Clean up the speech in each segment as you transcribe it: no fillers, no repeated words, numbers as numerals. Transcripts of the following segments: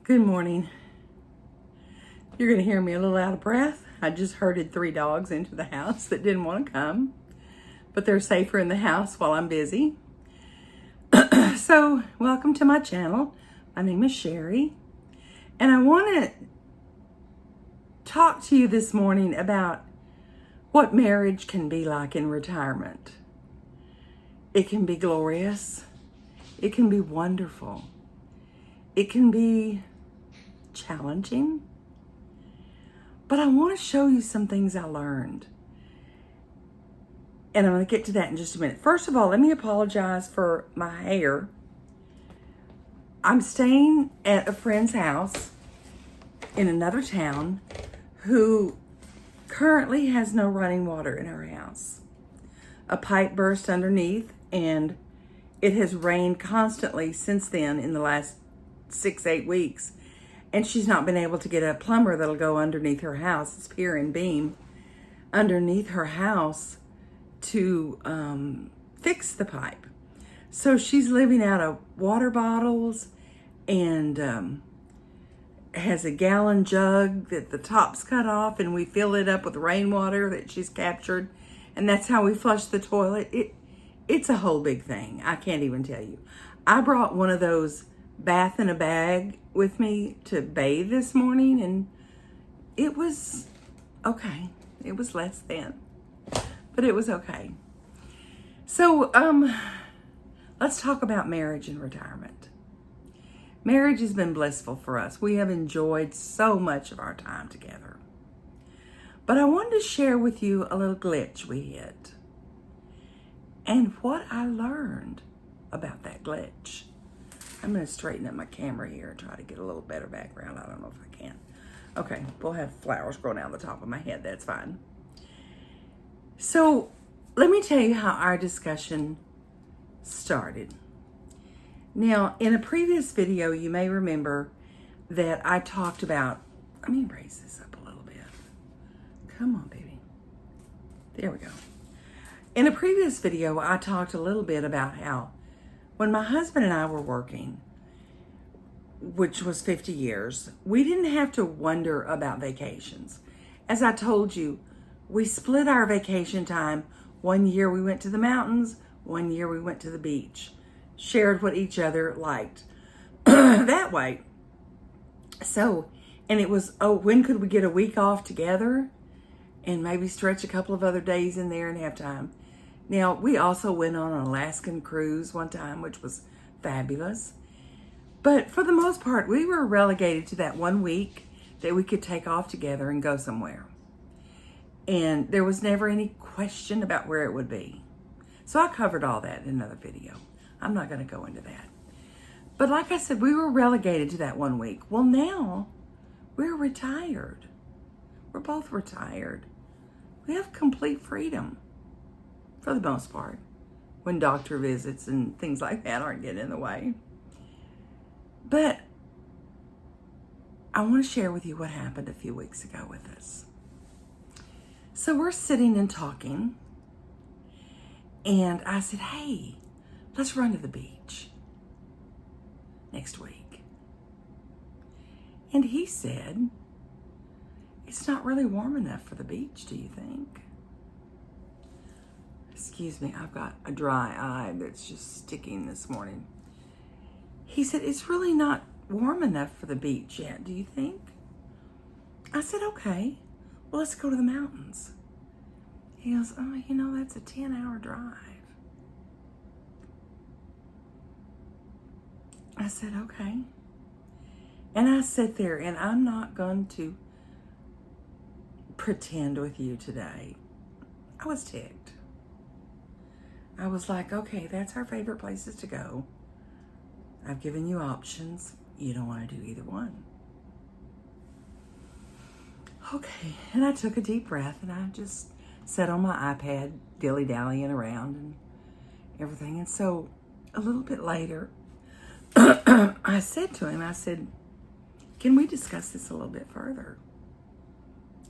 Good morning. You're going to hear me a little out of breath. I just herded 3 dogs into the house that didn't want to come, but they're safer in the house while I'm busy. So, welcome to my channel. My name is Sherry, and I want to talk to you this morning about what marriage can be like in retirement. It can be glorious. It can be wonderful. It can be challenging. But I want to show you some things I learned. And I'm going to get to that in just a minute. First of all, let me apologize for my hair. I'm staying at a friend's house in another town who currently has no running water in her house. A pipe burst underneath, and it has rained constantly since then in the last 6-8 weeks. And she's not been able to get a plumber that'll go underneath her house. It's pier and beam underneath her house to fix the pipe. So she's living out of water bottles and has a gallon jug that the top's cut off, and we fill it up with rainwater that she's captured, and that's how we flush the toilet. It's a whole big thing. I can't even tell you. I brought one of those bath in a bag with me to bathe this morning, and it was okay. It was less than, but it was okay. So let's talk about marriage and retirement. Marriage has been blissful for us. We have enjoyed so much of our time together. But I wanted to share with you a little glitch we hit and what I learned about that glitch. I'm going to straighten up my camera here and try to get a little better background. I don't know if I can. Okay, we'll have flowers growing out the top of my head. That's fine. So let me tell you how our discussion started. Now, in a previous video, you may remember that I talked about, let me raise this up a little bit. Come on, baby. There we go. In a previous video, I talked a little bit about how when my husband and I were working, which was 50 years, we didn't have to wonder about vacations. As I told you, we split our vacation time. 1 year we went to the mountains, 1 year we went to the beach, shared what each other liked that way. So, and it was, when could we get a week off together and maybe stretch a couple of other days in there and have time? Now, we also went on an Alaskan cruise one time, which was fabulous. But for the most part, we were relegated to that 1 week that we could take off together and go somewhere. And there was never any question about where it would be. So I covered all that in another video. I'm not going to go into that. But like I said, we were relegated to that 1 week. Well, now we're retired. We're both retired. We have complete freedom for the most part, when doctor visits and things like that aren't getting in the way. But I want to share with you what happened a few weeks ago with us. So we're sitting and talking, and I said, hey, let's run to the beach next week. And he said, it's not really warm enough for the beach, do you think? Excuse me, I've got a dry eye that's just sticking this morning. He said, it's really not warm enough for the beach yet, do you think? I said, okay, well, let's go to the mountains. He goes, oh, that's a 10-hour drive. I said, okay. And I sat there, and I'm not going to pretend with you today. I was ticked. I was like, okay, that's our favorite places to go. I've given you options. You don't want to do either one. Okay, and I took a deep breath, and I just sat on my iPad, dilly-dallying around and everything. And so a little bit later, I said to him, I said, can we discuss this a little bit further?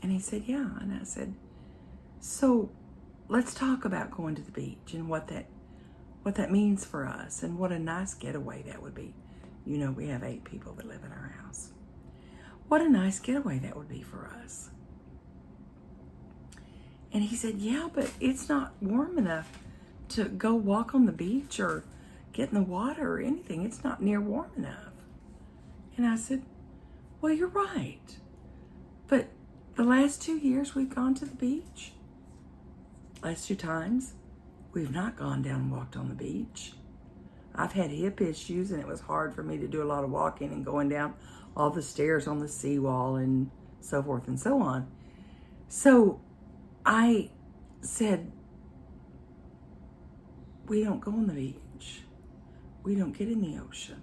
And he said, yeah. And I said, so let's talk about going to the beach and what that means for us and what a nice getaway that would be. You know, we have 8 people that live in our house. what a nice getaway that would be for us. And he said, yeah, but it's not warm enough to go walk on the beach or get in the water or anything. It's not near warm enough. And I said, well, you're right. But the last 2 years we've gone to the beach, last 2 times, we've not gone down and walked on the beach. I've had hip issues, and it was hard for me to do a lot of walking and going down all the stairs on the seawall and so forth and so on. So I said, we don't go on the beach. We don't get in the ocean.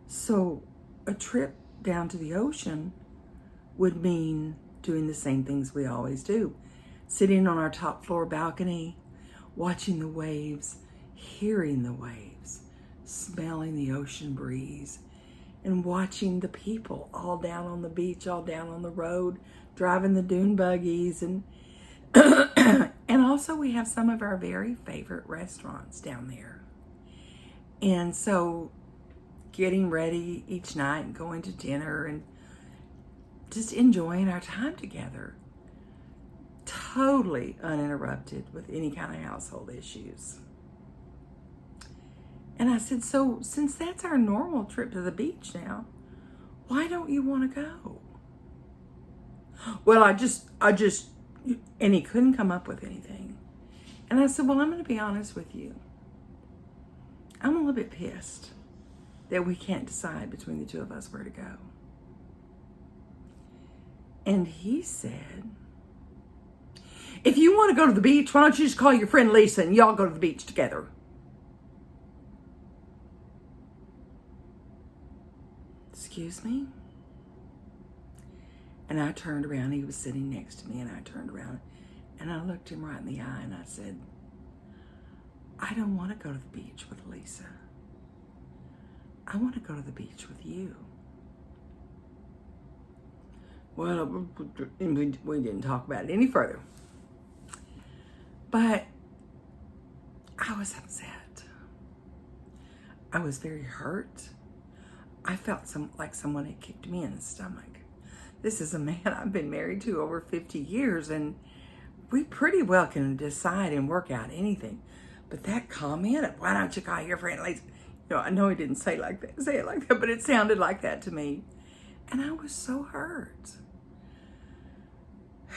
So a trip down to the ocean would mean doing the same things we always do. Sitting on our top floor balcony, watching the waves, hearing the waves, smelling the ocean breeze, and watching the people all down on the beach, all down on the road, driving the dune buggies. And and also we have some of our very favorite restaurants down there. And so getting ready each night and going to dinner and just enjoying our time together, totally uninterrupted with any kind of household issues. And I said, so since that's our normal trip to the beach now, why don't you want to go? Well, I just, and he couldn't come up with anything. And I said, well, I'm going to be honest with you. I'm a little bit pissed that we can't decide between the two of us where to go. And he said, if you want to go to the beach, why don't you just call your friend Lisa and y'all go to the beach together? Excuse me? And I turned around. He was sitting next to me, and I turned around and I looked him right in the eye and I said, I don't want to go to the beach with Lisa. I want to go to the beach with you. Well, we didn't talk about it any further. But I was upset. I was very hurt. I felt like someone had kicked me in the stomach. This is a man I've been married to over 50 years, and we pretty well can decide and work out anything. But that comment of, why don't you call your friend Lisa? You know, I know he didn't say it like that, but it sounded like that to me. And I was so hurt.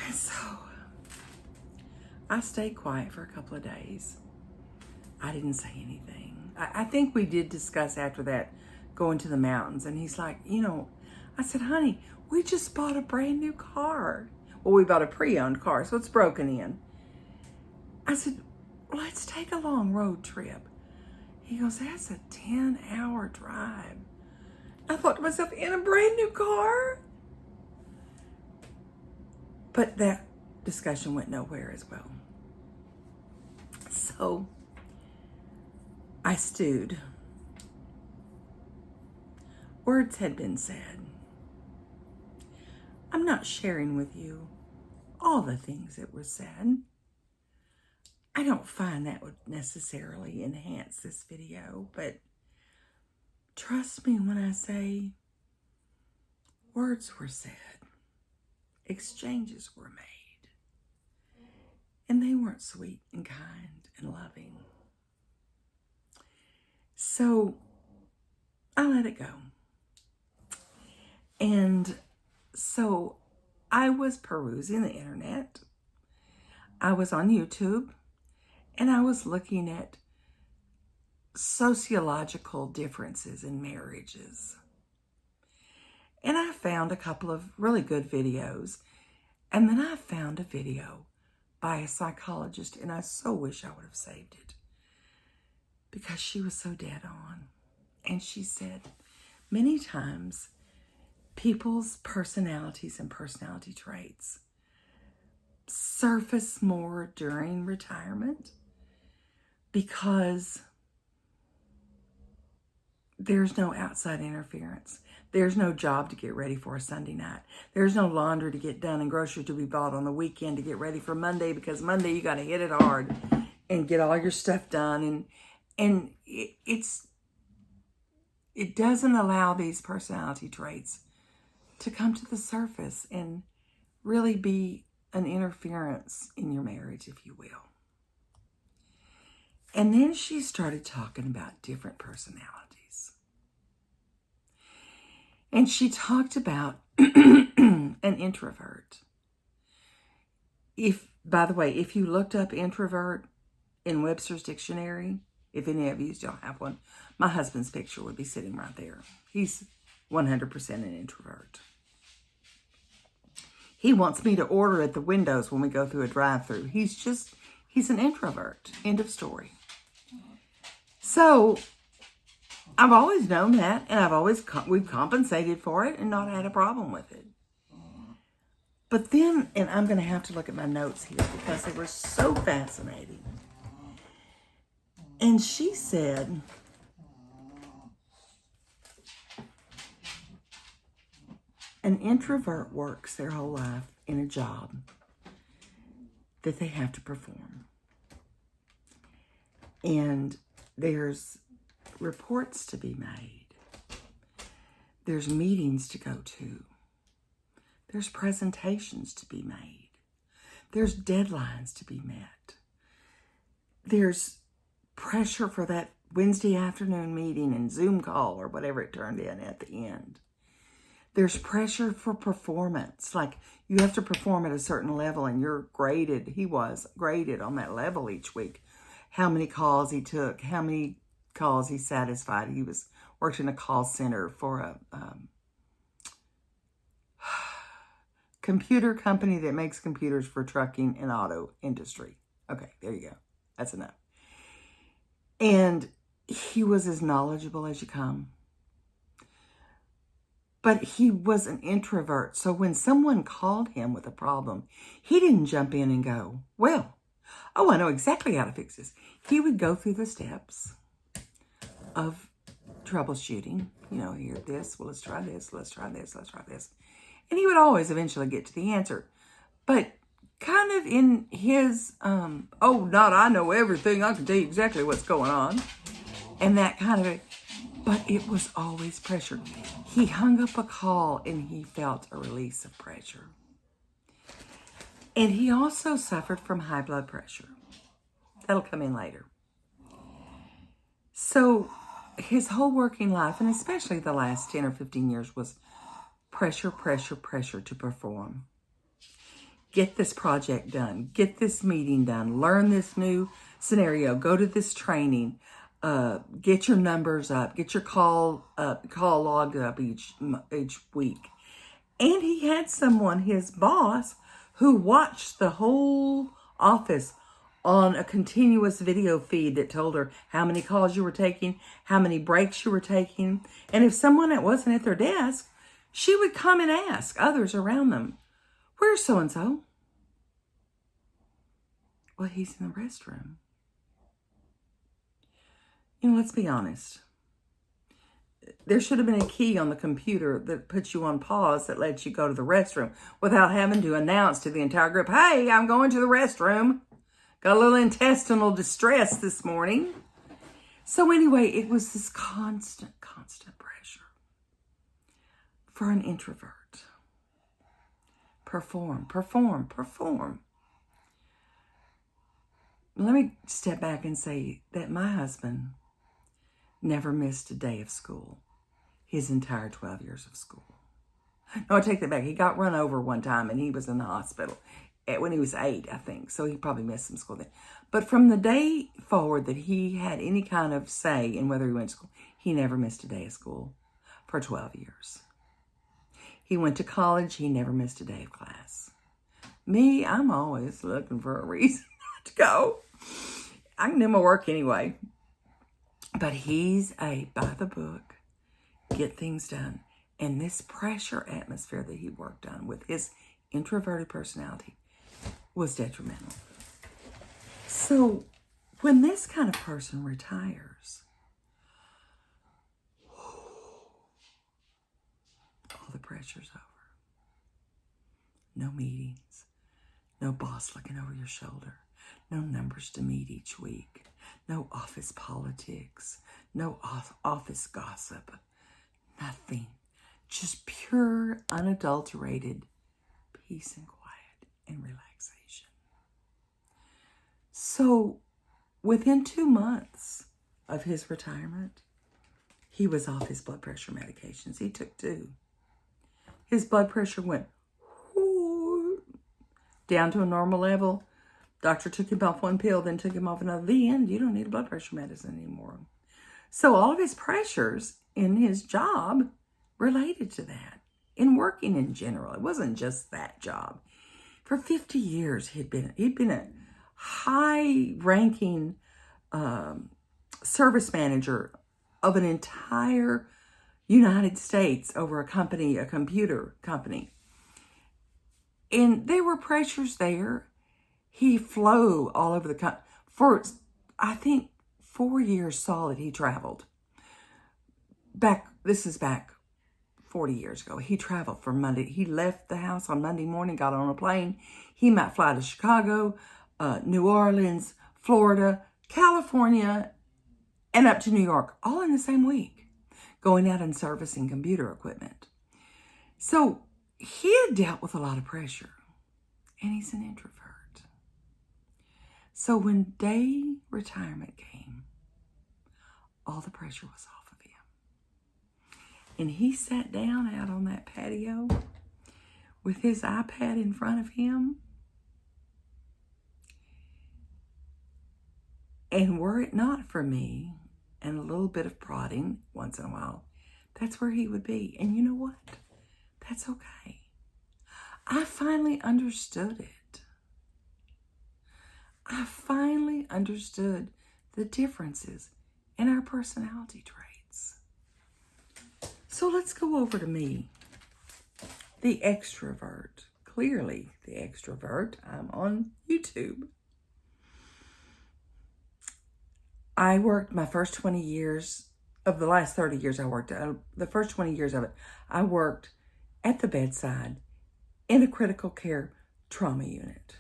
And so I stayed quiet for a couple of days. I didn't say anything. I think we did discuss after that going to the mountains. And he's like, you know, I said, honey, we just bought a brand new car. Well, we bought a pre-owned car, so it's broken in. I said, let's take a long road trip. He goes, that's a 10-hour drive. I thought to myself, in a brand new car? But that discussion went nowhere as well. So I stewed. Words had been said. I'm not sharing with you all the things that were said. I don't find that would necessarily enhance this video, but trust me when I say words were said, exchanges were made, and they weren't sweet and kind and loving. So I let it go. And so I was perusing the internet. I was on YouTube, and I was looking at sociological differences in marriages. And I found a couple of really good videos. And then I found a video by a psychologist, and I so wish I would have saved it because she was so dead on. And she said, many times people's personalities and personality traits surface more during retirement because there's no outside interference. There's no job to get ready for a Sunday night. There's no laundry to get done and groceries to be bought on the weekend to get ready for Monday, because Monday you got to hit it hard and get all your stuff done. And it doesn't allow these personality traits to come to the surface and really be an interference in your marriage, if you will. And then she started talking about different personalities. And she talked about an introvert. By the way, if you looked up introvert in Webster's dictionary, if any of you still have one, my husband's picture would be sitting right there. He's 100% an introvert. He wants me to order at the windows when we go through a drive-through. He's an introvert. End of story. So I've always known that, and we've compensated for it and not had a problem with it. But then, and I'm going to have to look at my notes here because they were so fascinating. And she said, an introvert works their whole life in a job that they have to perform. And there's reports to be made. There's meetings to go to. There's presentations to be made. There's deadlines to be met. There's pressure for that Wednesday afternoon meeting and Zoom call or whatever it turned in at the end. There's pressure for performance. Like you have to perform at a certain level and you're graded. He was graded on that level each week. How many calls he took, how many calls he satisfied. He worked in a call center for a computer company that makes computers for trucking and auto industry. Okay, there you go. That's enough. And he was as knowledgeable as you come. But he was an introvert. So when someone called him with a problem, he didn't jump in and go, well, I know exactly how to fix this. He would go through the steps of troubleshooting. Here, this, well, let's try this, let's try this, let's try this. And he would always eventually get to the answer. But kind of in his, I know everything. I can tell you exactly what's going on. And that kind of, but it was always pressure. He hung up a call and he felt a release of pressure. And he also suffered from high blood pressure. That'll come in later. So his whole working life, and especially the last 10 or 15 years, was pressure, pressure, pressure to perform. Get this project done. Get this meeting done. Learn this new scenario. Go to this training. Get your numbers up. Get your call logged up each week. And he had someone, his boss, who watched the whole office on a continuous video feed that told her how many calls you were taking, how many breaks you were taking. And if someone that wasn't at their desk, she would come and ask others around them, where's so-and-so? Well, he's in the restroom. Let's be honest. There should have been a key on the computer that puts you on pause that lets you go to the restroom without having to announce to the entire group, hey, I'm going to the restroom. Got a little intestinal distress this morning. So anyway, it was this constant pressure for an introvert. Perform. Let me step back and say that my husband never missed a day of school, his entire 12 years of school. No, I take that back. He got run over one time and he was in the hospital when he was 8, I think. So he probably missed some school then. But from the day forward that he had any kind of say in whether he went to school, he never missed a day of school for 12 years. He went to college. He never missed a day of class. Me, I'm always looking for a reason not to go. I can do my work anyway. But he's a by the book, get things done. And this pressure atmosphere that he worked on with his introverted personality was detrimental. So when this kind of person retires, all the pressure's over. No meetings, no boss looking over your shoulder, no numbers to meet each week, no office politics, no office gossip, nothing. Just pure pure, unadulterated peace and quiet and relaxation. So within 2 months of his retirement, he was off his blood pressure medications. He took 2. His blood pressure went down to a normal level. Doctor took him off 1 pill, then took him off another. The end, you don't need a blood pressure medicine anymore. So all of his pressures in his job related to that. In working in general, it wasn't just that job. For 50 years, he'd been a high-ranking service manager of an entire United States over a computer company. And there were pressures there. He flew all over the country. For, I think, 4 years solid, he traveled. This is back 40 years ago. He traveled from Monday. He left the house on Monday morning, got on a plane. He might fly to Chicago, New Orleans, Florida, California, and up to New York, all in the same week, going out and servicing computer equipment. So he had dealt with a lot of pressure, and he's an introvert. So when day retirement came, all the pressure was off of him. And he sat down out on that patio with his iPad in front of him. And were it not for me and a little bit of prodding once in a while, that's where he would be. And you know what? That's okay. I finally understood it. I finally understood the differences in our personality traits. So let's go over to me, the extrovert. Clearly the extrovert. I'm on YouTube. I worked my first 20 years of the last 30 years I worked, the first 20 years of it, I worked at the bedside in a critical care trauma unit.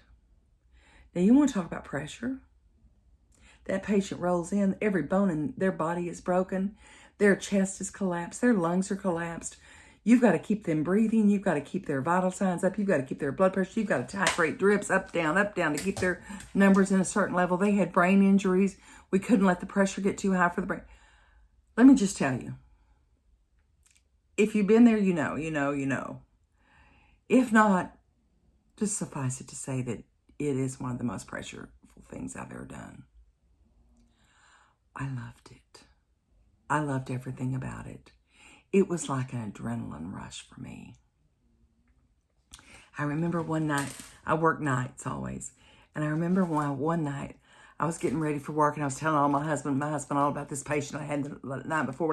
Now, you want to talk about pressure? That patient rolls in, every bone in their body is broken, their chest is collapsed, their lungs are collapsed. You've got to keep them breathing. You've got to keep their vital signs up. You've got to keep their blood pressure. You've got to titrate drips up, down, to keep their numbers in a certain level. They had brain injuries. We couldn't let the pressure get too high for the brain. Let me just tell you. If you've been there, you know. If not, just suffice it to say that it is one of the most pressureful things I've ever done. I loved it. I loved everything about it. It was like an adrenaline rush for me. I remember one night, I work nights always, and I remember one night I was getting ready for work and I was telling my husband all about this patient I had the night before.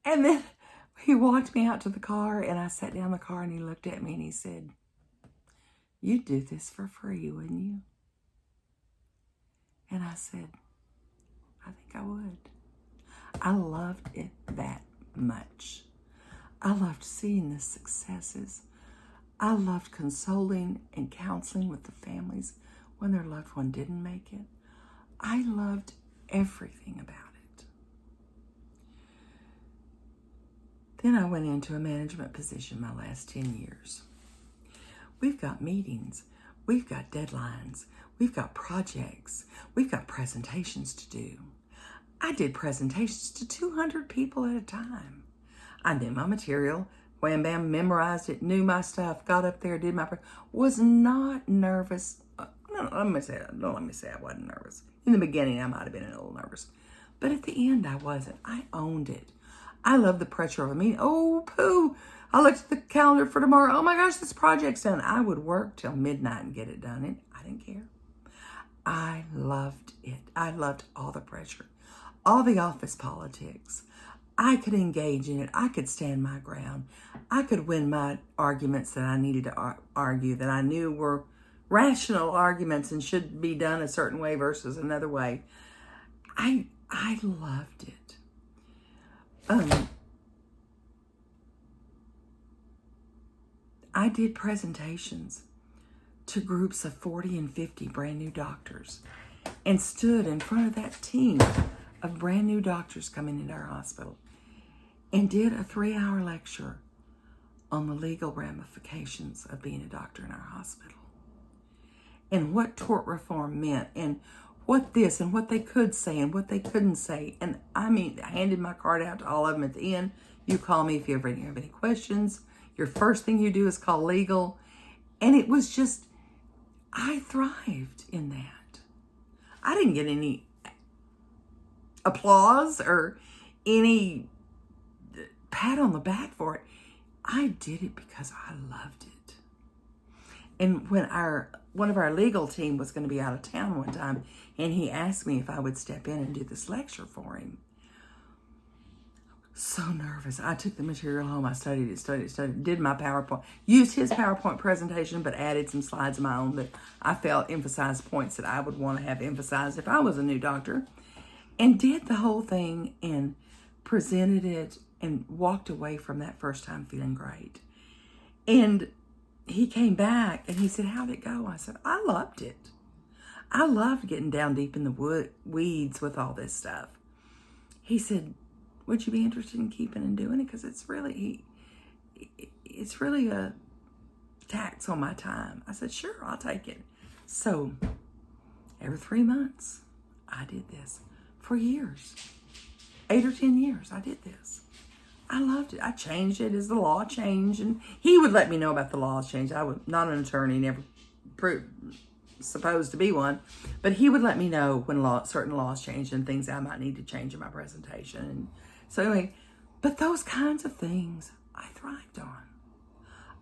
And then he walked me out to the car and I sat down in the car and he looked at me and he said, "You'd do this for free, wouldn't you?" And I said, "I think I would." I loved it that much. I loved seeing the successes. I loved consoling and counseling with the families when their loved one didn't make it. I loved everything about it. Then I went into a management position my last 10 years. We've got meetings. We've got deadlines. We've got projects. We've got presentations to do. I did presentations to 200 people at a time. I knew my material, wham bam, memorized it, knew my stuff, got up there, did my, was not nervous. Don't let me say I wasn't nervous. In the beginning, I might have been a little nervous. But at the end, I wasn't. I owned it. I love the pressure of a meeting. Oh, pooh. I looked at the calendar for tomorrow. Oh my gosh, this project's done. I would work till midnight and get it done. And I didn't care. I loved it. I loved all the pressure. All the office politics. I could engage in it. I could stand my ground. I could win my arguments that I needed to argue, that I knew were rational arguments and should be done a certain way versus another way. I loved it. I did presentations to groups of 40 and 50 brand new doctors and stood in front of that team of brand new doctors coming into our hospital. and did a 3-hour lecture on the legal ramifications of being a doctor in our hospital and what tort reform meant and what this and what they could say and what they couldn't say. And I mean, I handed my card out to all of them at the end. You call me if you ever have any questions. Your first thing you do is call legal. And it was just, I thrived in that. I didn't get any applause or any pat on the back for it. I did it because I loved it. And when one of our legal team was going to be out of town one time, and he asked me if I would step in and do this lecture for him. So nervous. I took the material home. I studied it, did my PowerPoint, used his PowerPoint presentation, but added some slides of my own that I felt emphasized points that I would want to have emphasized if I was a new doctor, and did the whole thing and presented it and walked away from that first time feeling great. And he came back and he said, how'd it go? I said, I loved it. I loved getting down deep in the weeds with all this stuff. He said, would you be interested in keeping and doing it? Because it's really a tax on my time. I said, sure, I'll take it. So every 3 months, I did this for years. 8 or 10 years, I did this. I loved it. I changed it as the law changed, and he would let me know about the laws change. I was not an attorney, never supposed to be one, but he would let me know when certain laws changed and things I might need to change in my presentation. And so anyway, but those kinds of things I thrived on.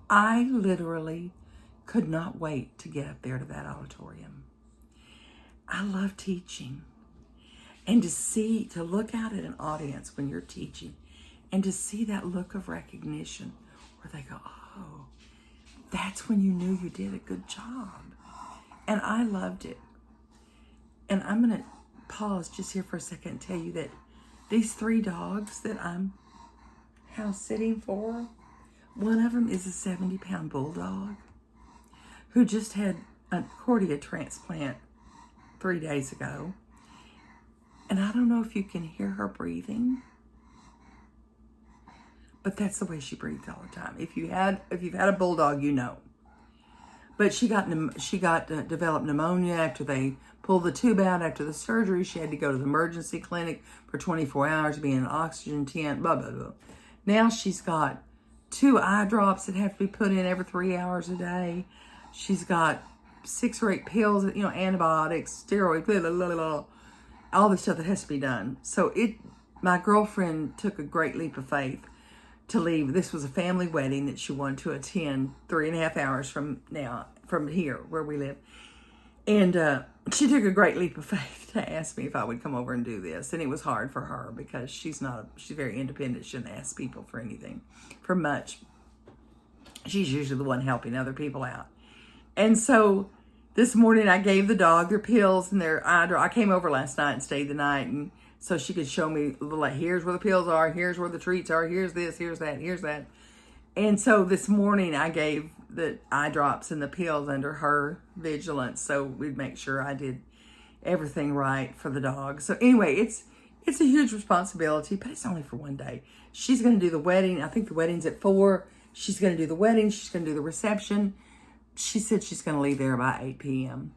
I literally could not wait to get up there to that auditorium. I love teaching, and to look out at an audience when you're teaching and to see that look of recognition where they go, oh, that's when you knew you did a good job. And I loved it. And I'm going to pause just here for a second and tell you that these 3 dogs that I'm house sitting for, one of them is a 70-pound bulldog who just had a cornea transplant 3 days ago. And I don't know if you can hear her breathing, but that's the way she breathed all the time. If you've had a bulldog, you know. But she developed pneumonia after they pulled the tube out after the surgery. She had to go to the emergency clinic for 24 hours, be in an oxygen tent, blah, blah, blah. Now she's got 2 eye drops that have to be put in every 3 hours a day. She's got 6 or 8 pills, antibiotics, steroids, blah, blah, blah, blah, all the stuff that has to be done. So my girlfriend took a great leap of faith to leave. This was a family wedding that she wanted to attend 3.5 hours from here where we live. And she took a great leap of faith to ask me if I would come over and do this. And it was hard for her because she's very independent. She doesn't ask people for anything, for much. She's usually the one helping other people out. And so this morning I gave the dog their pills and their eye drop. I came over last night and stayed the night, and so she could show me, like, here's where the pills are, here's where the treats are, here's this, here's that, here's that. And so this morning I gave the eye drops and the pills under her vigilance, so we'd make sure I did everything right for the dog. So anyway, it's a huge responsibility, but it's only for one day. She's going to do the wedding. I think the wedding's at 4. She's going to do the wedding. She's going to do the reception. She said she's going to leave there by 8 p.m.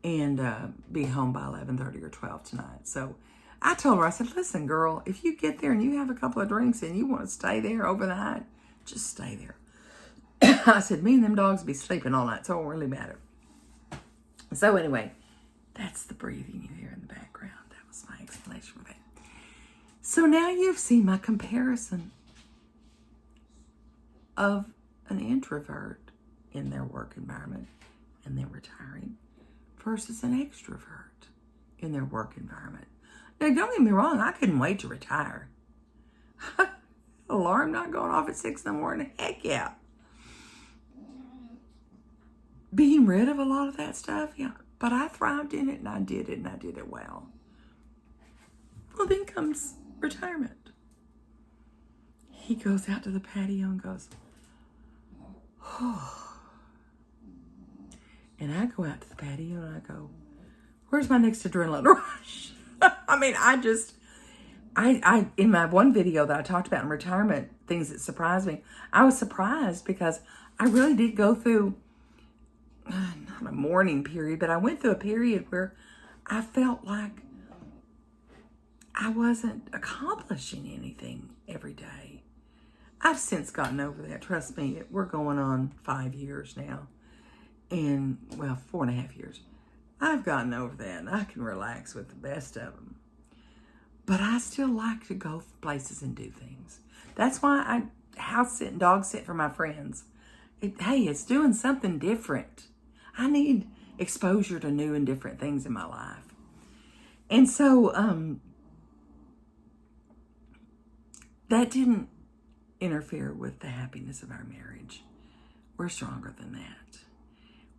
and be home by 11:30 or 12 tonight. So I told her, I said, listen, girl, if you get there and you have a couple of drinks and you want to stay there overnight, just stay there. I said, me and them dogs be sleeping all night, so it won't really matter. So anyway, that's the breathing you hear in the background. That was my explanation for that. So now you've seen my comparison of an introvert in their work environment and then retiring versus an extrovert in their work environment. Now, don't get me wrong, I couldn't wait to retire. Alarm not going off at 6 in the morning, heck yeah. Being rid of a lot of that stuff, yeah. But I thrived in it, and I did it well. Well, then comes retirement. He goes out to the patio and goes, oh. And I go out to the patio and I go, where's my next adrenaline rush? I mean, I in my one video that I talked about in retirement, things that surprised me, I was surprised because I really did go through, not a mourning period, but I went through a period where I felt like I wasn't accomplishing anything every day. I've since gotten over that. Trust me, we're going on 5 years now. And, well, 4.5 years. I've gotten over that, and I can relax with the best of them. But I still like to go places and do things. That's why I house sit and dog sit for my friends. Hey, it's doing something different. I need exposure to new and different things in my life. And so, that didn't interfere with the happiness of our marriage. We're stronger than that.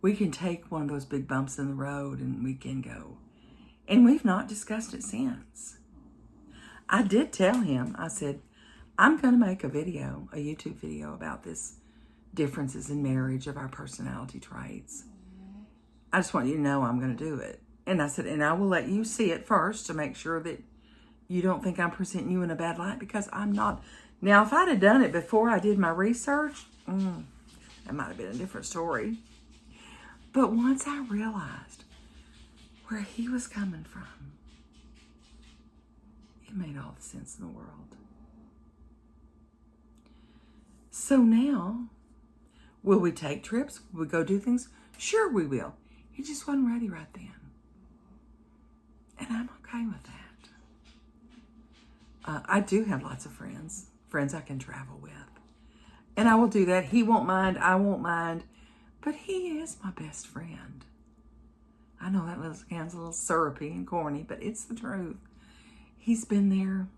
We can take one of those big bumps in the road and we can go. And we've not discussed it since. I did tell him, I said, I'm going to make a YouTube video about this differences in marriage of our personality traits. I just want you to know I'm going to do it. And I said, and I will let you see it first to make sure that you don't think I'm presenting you in a bad light, because I'm not. Now, if I'd have done it before I did my research, that might have been a different story. But once I realized where he was coming from, it made all the sense in the world. So now, will we take trips? Will we go do things? Sure we will. He just wasn't ready right then. And I'm okay with that. I do have lots of friends I can travel with. And I will do that. He won't mind, I won't mind. But he is my best friend. I know that sounds a little syrupy and corny, but it's the truth. He's been there.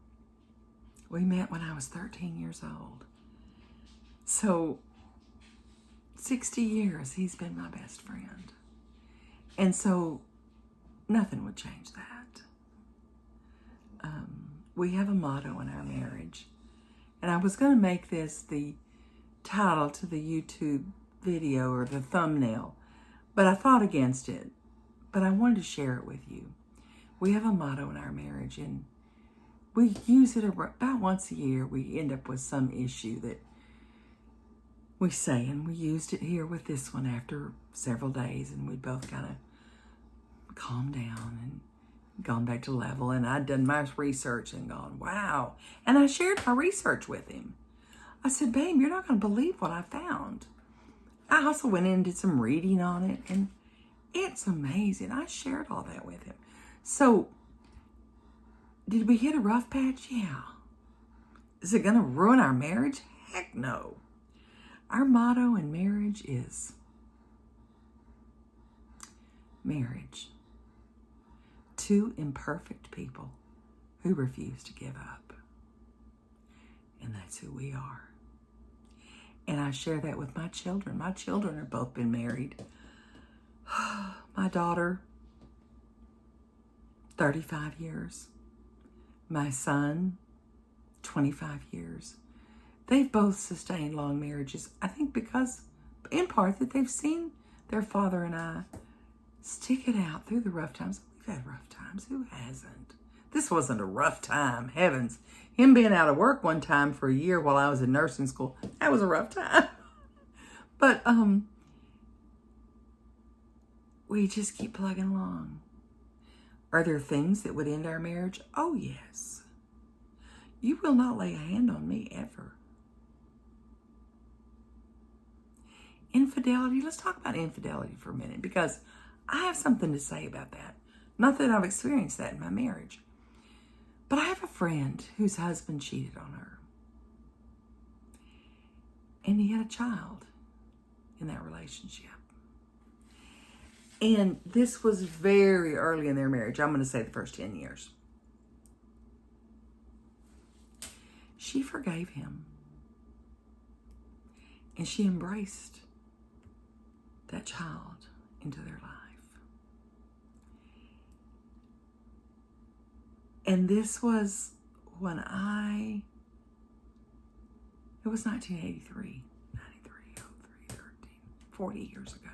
We met when I was 13 years old. So, 60 years, he's been my best friend. And so, nothing would change that. We have a motto in our marriage. And I was going to make this the title to the YouTube video or the thumbnail, but I thought against it. But I wanted to share it with you. We have a motto in our marriage, and we use it about once a year. We end up with some issue that we say, and we used it here with this one after several days, and we both kind of calmed down and gone back to level. And I'd done my research and gone, wow. And I shared my research with him. I said, babe, you're not going to believe what I found. I also went in and did some reading on it, and it's amazing. I shared all that with him. So, did we hit a rough patch? Yeah. Is it going to ruin our marriage? Heck no. Our motto in marriage is marriage. Two imperfect people who refuse to give up. And that's who we are. And I share that with my children. My children have both been married. My daughter, 35 years. My son, 25 years. They've both sustained long marriages. I think because, in part, that they've seen their father and I stick it out through the rough times. We've had rough times. Who hasn't? This wasn't a rough time. Heavens. Him being out of work one time for a year while I was in nursing school, that was a rough time. But we just keep plugging along. Are there things that would end our marriage? Oh, yes. You will not lay a hand on me ever. Infidelity. Let's talk about infidelity for a minute, because I have something to say about that. Not that I've experienced that in my marriage. But I have a friend whose husband cheated on her. And he had a child in that relationship. And this was very early in their marriage. I'm going to say the first 10 years. She forgave him. And she embraced that child into their life. And this was when it was 1983, 93, 03, 13, 40 years ago.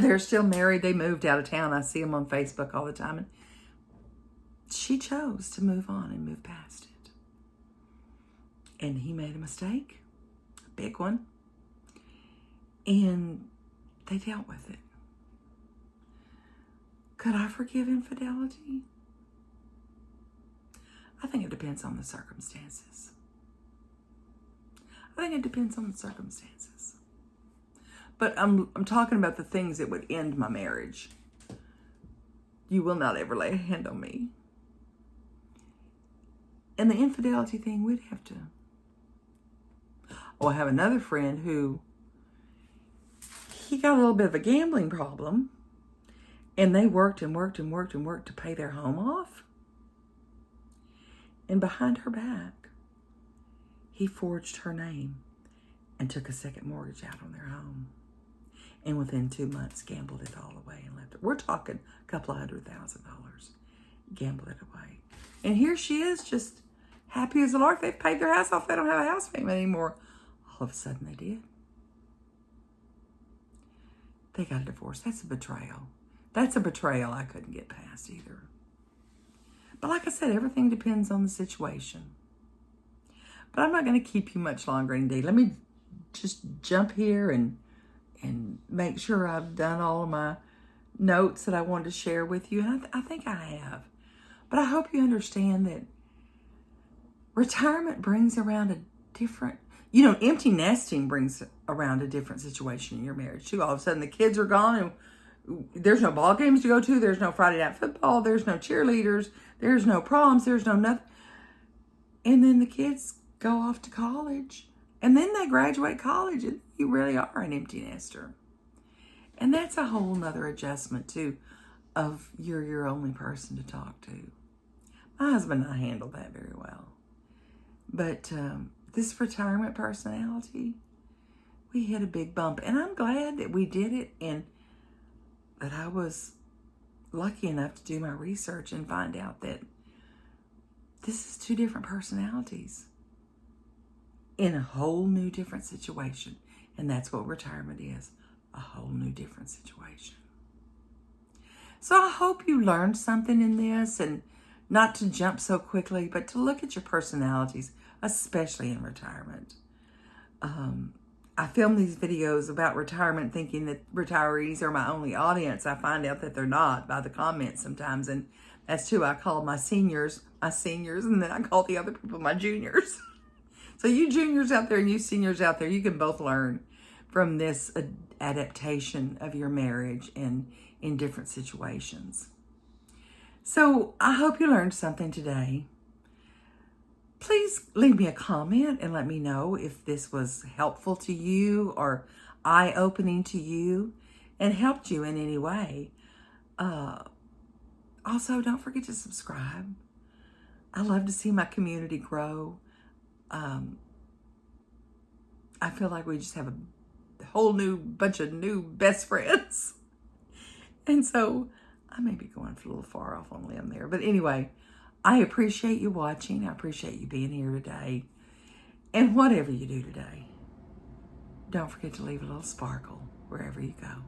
They're still married. They moved out of town. I see them on Facebook all the time. And she chose to move on and move past it. And he made a mistake, a big one, and they dealt with it. Could I forgive infidelity? I think it depends on the circumstances. I think it depends on the circumstances. But I'm talking about the things that would end my marriage. You will not ever lay a hand on me. And the infidelity thing, we'd have to. Oh, I have another friend who, he got a little bit of a gambling problem. And they worked and worked and worked and worked to pay their home off. And behind her back, he forged her name and took a second mortgage out on their home. And within 2 months, gambled it all away and left it. We're talking a couple of $100,000. Gambled it away. And here she is, just happy as a lark. They've paid their house off. They don't have a house payment anymore. All of a sudden, they did. They got a divorce. That's a betrayal. That's a betrayal I couldn't get past either. But like I said, everything depends on the situation. But I'm not going to keep you much longer indeed. Let me just jump here and make sure I've done all of my notes that I wanted to share with you. And I think I have. But I hope you understand that retirement brings around a different, empty nesting brings around a different situation in your marriage too. All of a sudden the kids are gone and there's no ball games to go to. There's no Friday night football. There's no cheerleaders. There's no proms. There's no nothing. And then the kids go off to college. And then they graduate college. And you really are an empty nester. And that's a whole nother adjustment too of you're your only person to talk to. My husband and I handled that very well. But this retirement personality, we hit a big bump. And I'm glad that we did it and that I was lucky enough to do my research and find out that this is two different personalities in a whole new different situation. And that's what retirement is, a whole new different situation. So I hope you learned something in this, and not to jump so quickly, but to look at your personalities, especially in retirement. I film these videos about retirement thinking that retirees are my only audience. I find out that they're not by the comments sometimes. And that's true. I call my seniors, and then I call the other people my juniors. So you juniors out there and you seniors out there, you can both learn from this adaptation of your marriage and in different situations. So I hope you learned something today. Please leave me a comment and let me know if this was helpful to you or eye-opening to you and helped you in any way. Also, don't forget to subscribe. I love to see my community grow. I feel like we just have a whole new bunch of new best friends. And so I may be going a little far off on a limb there. But anyway, I appreciate you watching. I appreciate you being here today. And whatever you do today, don't forget to leave a little sparkle wherever you go.